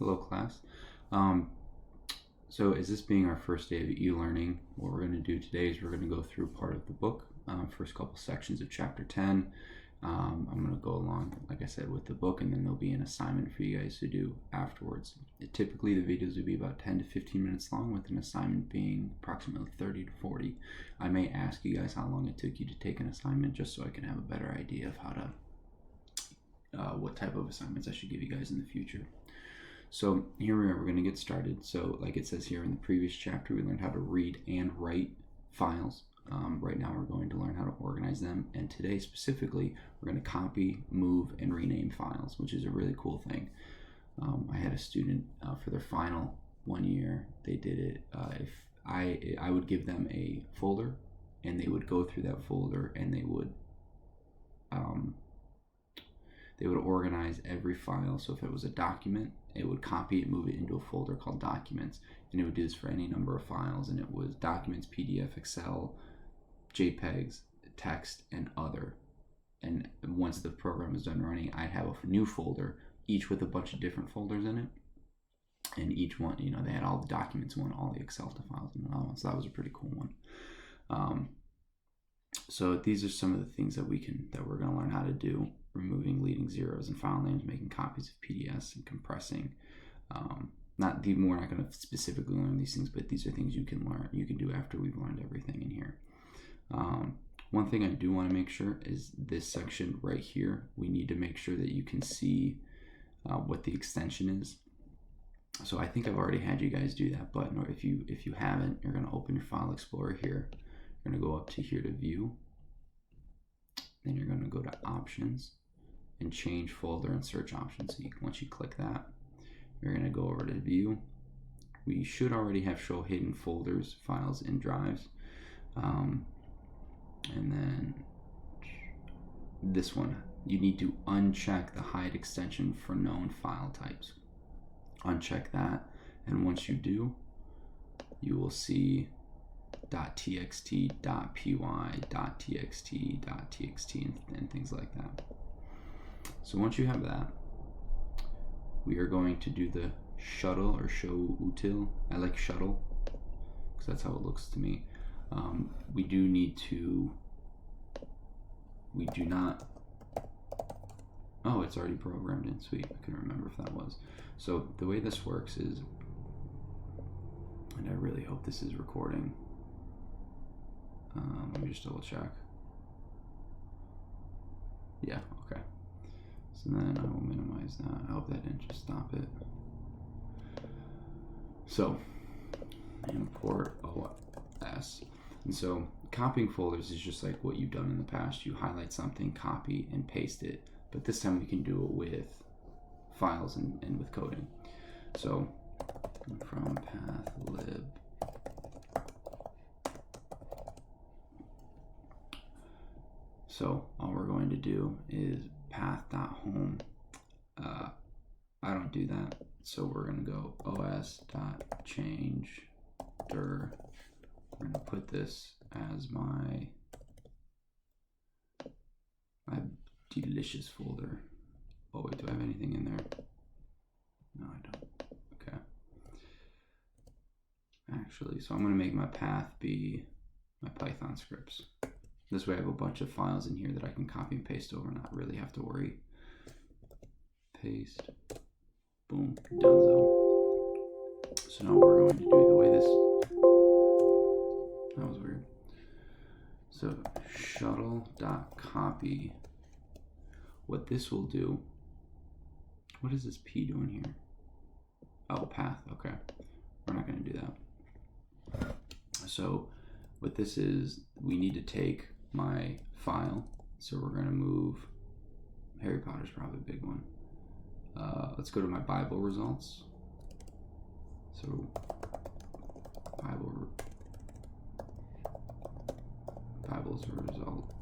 Hello, class. Um, so, as this being our first day of e-learning, what we're going to do today is we're going to go through part of the book, first couple sections of chapter 10. I'm going to go along, like I said, with the book, and then there'll be an assignment for you guys to do afterwards. Typically, the videos will be about 10 to 15 minutes long, with an assignment being approximately 30 to 40. I may ask you guys how long it took you to take an assignment, just so I can have a better idea of how to, what type of assignments I should give you guys in the future. So here we are, we're going to get started. So like it says here in the previous chapter, we learned how to read and write files. Right now we're going to learn how to organize them. And today specifically, we're going to copy, move, and rename files, which is a really cool thing. I had a student for their final 1 year, they did it. If I would give them a folder, and they would go through that folder, and they would organize every file. So if it was a document, it would copy it, move it into a folder called documents, and it would do this for any number of files. And it was documents, PDF, Excel, JPEGs, text, and other. And once the program is done running, I'd have a new folder, each with a bunch of different folders in it. And each one, they had all the documents in one, all the Excel files in another one. So that was a pretty cool one. So these are some of the things that we're going to learn how to do: removing leading zeros and file names, making copies of PDFs, and compressing. We're not going to specifically learn these things, but these are things you can learn. You can do after we've learned everything in here. One thing I do want to make sure is this section right here. We need to make sure that you can see what the extension is. So I think I've already had you guys do that, but if you haven't, you're going to open your File Explorer here. You're going to go up to here to View. Then you're going to go to Options and change Folder and Search Options. So once you click that, you're going to go over to View. We should already have Show Hidden Folders, Files, and Drives. And then this one, you need to uncheck the Hide extension for known file types. Uncheck that, and once you do, you will see .txt, .py, .txt, .txt, and things like that. So once you have that, we are going to do the shuttle or show util. I like shuttle because that's how it looks to me. We do not. Oh, it's already programmed in. Sweet. I couldn't remember if that was. So the way this works is, and I really hope this is recording. Let me just double check. Yeah, okay. So then I will minimize that. I hope that didn't just stop it. So, import OS. And so copying folders is just like what you've done in the past. You highlight something, copy, and paste it. But this time we can do it with files and with coding. So from path lib. So all we're going to do is path.home. I don't do that. So we're going to go os.change dir. We're going to put this as my delicious folder. Oh wait, do I have anything in there? No, I don't. Okay. Actually, so I'm going to make my path be my Python scripts. This way I have a bunch of files in here that I can copy and paste over and not really have to worry. Paste. Boom. Donezo. So now we're going to do the way this... That was weird. So shuttle.copy. What this will do... What is this P doing here? Oh, path. Okay. We're not going to do that. So what this is, we need to take my file. So we're going to move... Harry Potter's probably a big one. Let's go to my Bible results. So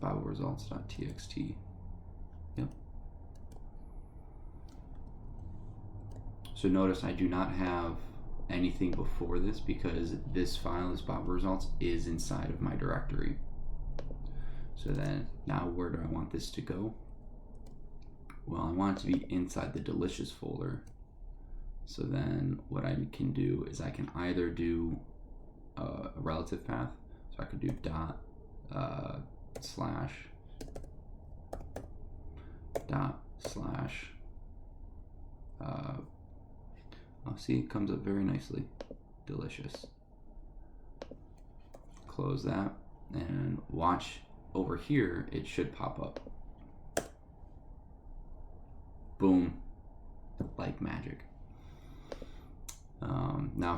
Bible results.txt. Yep. So notice I do not have anything before this because this file, this Bible results, is inside of my directory. So then now where do I want this to go? Well, I want it to be inside the delicious folder. So then what I can do is I can either do a relative path. So I could do dot slash dot slash. Oh, see, it comes up very nicely. Delicious. Close that and watch over here. It should pop up. Boom, like magic. Now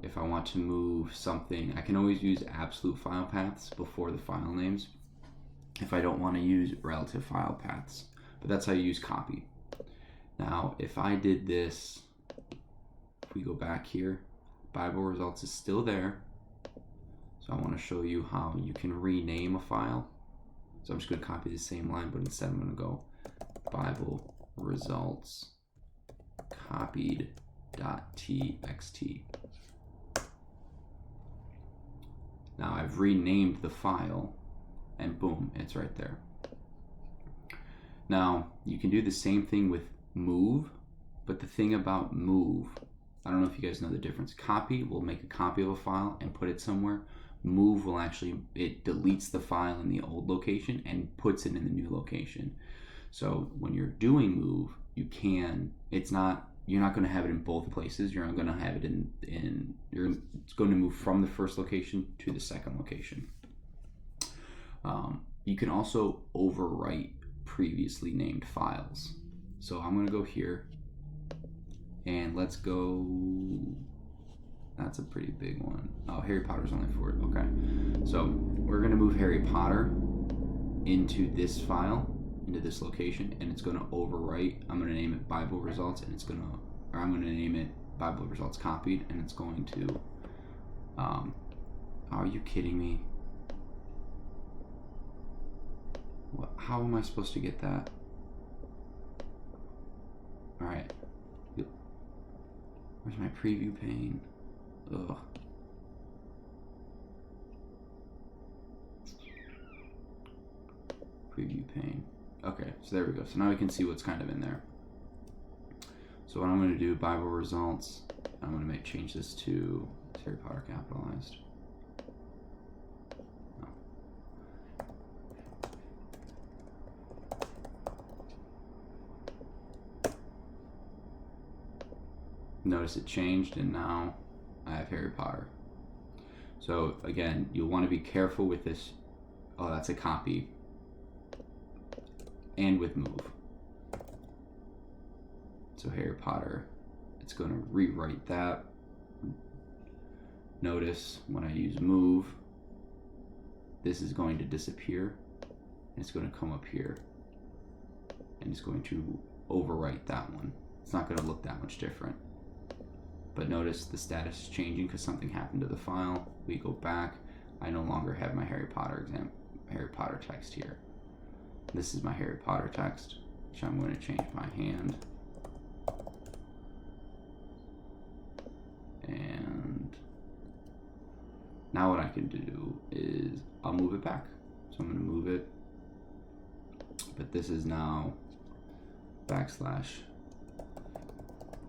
if I want to move something, I can always use absolute file paths before the file names if I don't want to use relative file paths, but that's how you use copy. Now if I did this, if we go back here, Bible results is still there. So I want to show you how you can rename a file. So I'm just going to copy the same line, but instead I'm going to go Bible results copied .txt. Now I've renamed the file and boom, it's right there. Now you can do the same thing with move, but the thing about move, I don't know if you guys know the difference. Copy will make a copy of a file and put it somewhere. Move will actually, it deletes the file in the old location and puts it in the new location. So when you're doing move, you can, you're not going to have it in both places. You're going to have it it's going to move from the first location to the second location. You can also overwrite previously named files. So I'm going to go here and let's go, that's a pretty big one. Oh, Harry Potter's only 4, okay. So we're going to move Harry Potter into this file, into this location, and it's going to overwrite. I'm going to name it Bible results, and I'm going to name it Bible results copied, and it's going to, are you kidding me? What, how am I supposed to get that? All right. Where's my preview pane? Ugh. Preview pane. Okay, so there we go. So now we can see what's kind of in there. So what I'm going to do, Bible results, I'm going to change this to Harry Potter capitalized. No. Notice it changed and now I have Harry Potter. So again, you'll want to be careful with this. Oh, that's a copy. And with move. So Harry Potter, it's going to rewrite that. Notice when I use move, this is going to disappear. And it's going to come up here. And it's going to overwrite that one. It's not going to look that much different. But notice the status is changing because something happened to the file. We go back. I no longer have my Harry Potter text here. This is my Harry Potter text, which I'm going to change by hand. And now what I can do is I'll move it back. So I'm going to move it. But this is now backslash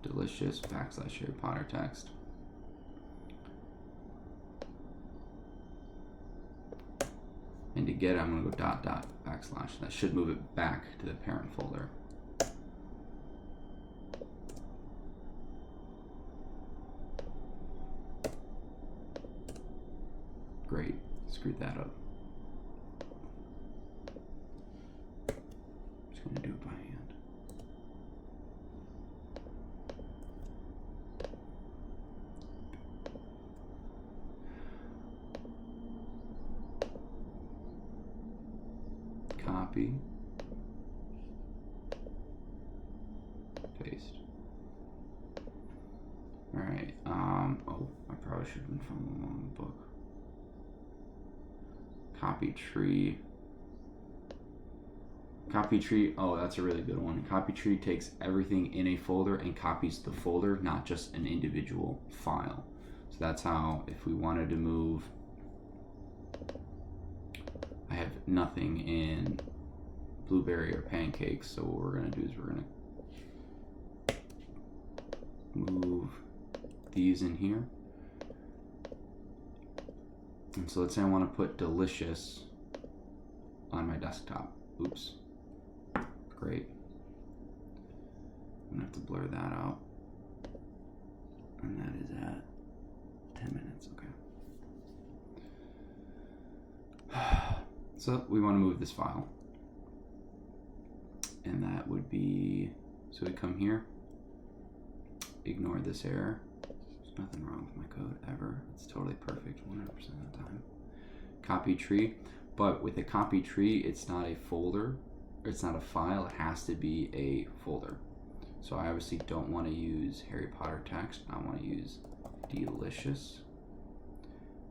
delicious backslash Harry Potter text. And to get it, I'm going to go dot dot backslash. That should move it back to the parent folder. Great. Screwed that up. Just going to do it by hand. Copy, paste. All right. Oh, I probably should have been following along the book. Copy tree. Copy tree. Oh, that's a really good one. Copy tree takes everything in a folder and copies the folder, not just an individual file. So that's how, if we wanted to move, I have nothing in blueberry or pancakes, so what we're going to do is we're going to these in here. And so let's say I want to put delicious on my desktop. Oops. Great. I'm going to have to blur that out. And that is at 10 minutes. Okay. So we want to move this file. And that would be, so we come here, ignore this error. There's nothing wrong with my code ever. It's totally perfect 100% of the time. Copy tree, but with a copy tree, it's not a folder, or it's not a file, it has to be a folder. So I obviously don't want to use Harry Potter text, I want to use delicious.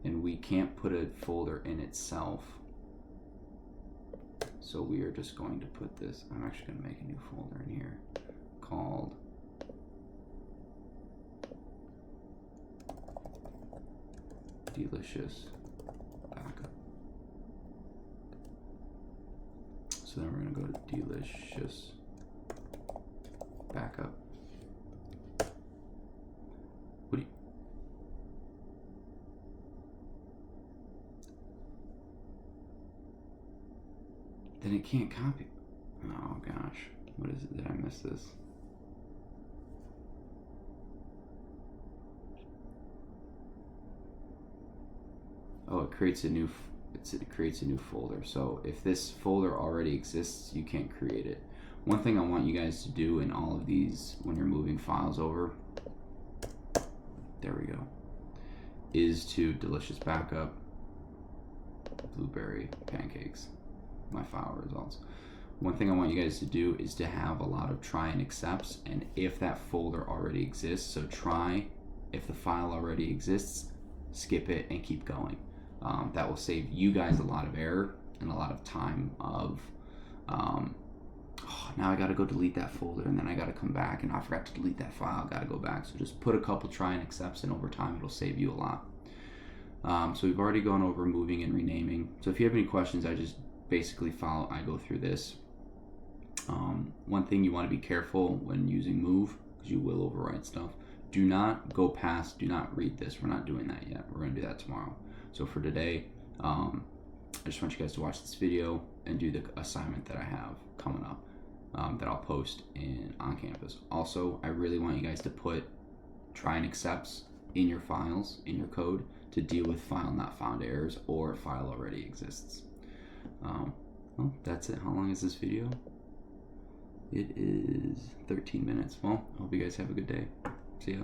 And we can't put a folder in itself. So we are just going to put this, I'm actually going to make a new folder in here called delicious backup. So then we're going to go to delicious backup. What do you, then it can't copy. Oh gosh, what is it? Did I miss this? Oh, it creates a new folder. So if this folder already exists, you can't create it. One thing I want you guys to do in all of these when you're moving files over, there we go, is to delicious backup, blueberry pancakes, my file results. One thing I want you guys to do is to have a lot of try and accepts, and if that folder already exists, so try, if the file already exists, skip it and keep going. That will save you guys a lot of error and a lot of time of, now I gotta go delete that folder, and then I gotta come back, and I forgot to delete that file, gotta go back. So just put a couple try and accepts, and over time it'll save you a lot. So we've already gone over moving and renaming. So if you have any questions, I just basically I go through this. One thing you want to be careful when using move, because you will overwrite stuff. Do not go past, do not read this. We're not doing that yet. We're going to do that tomorrow. So for today, I just want you guys to watch this video and do the assignment that I have coming up that I'll post on campus. Also, I really want you guys to put try and accepts in your files, in your code, to deal with file not found errors or file already exists. Well, that's it. How long is this video? It is 13 minutes. Well, I hope you guys have a good day. See ya.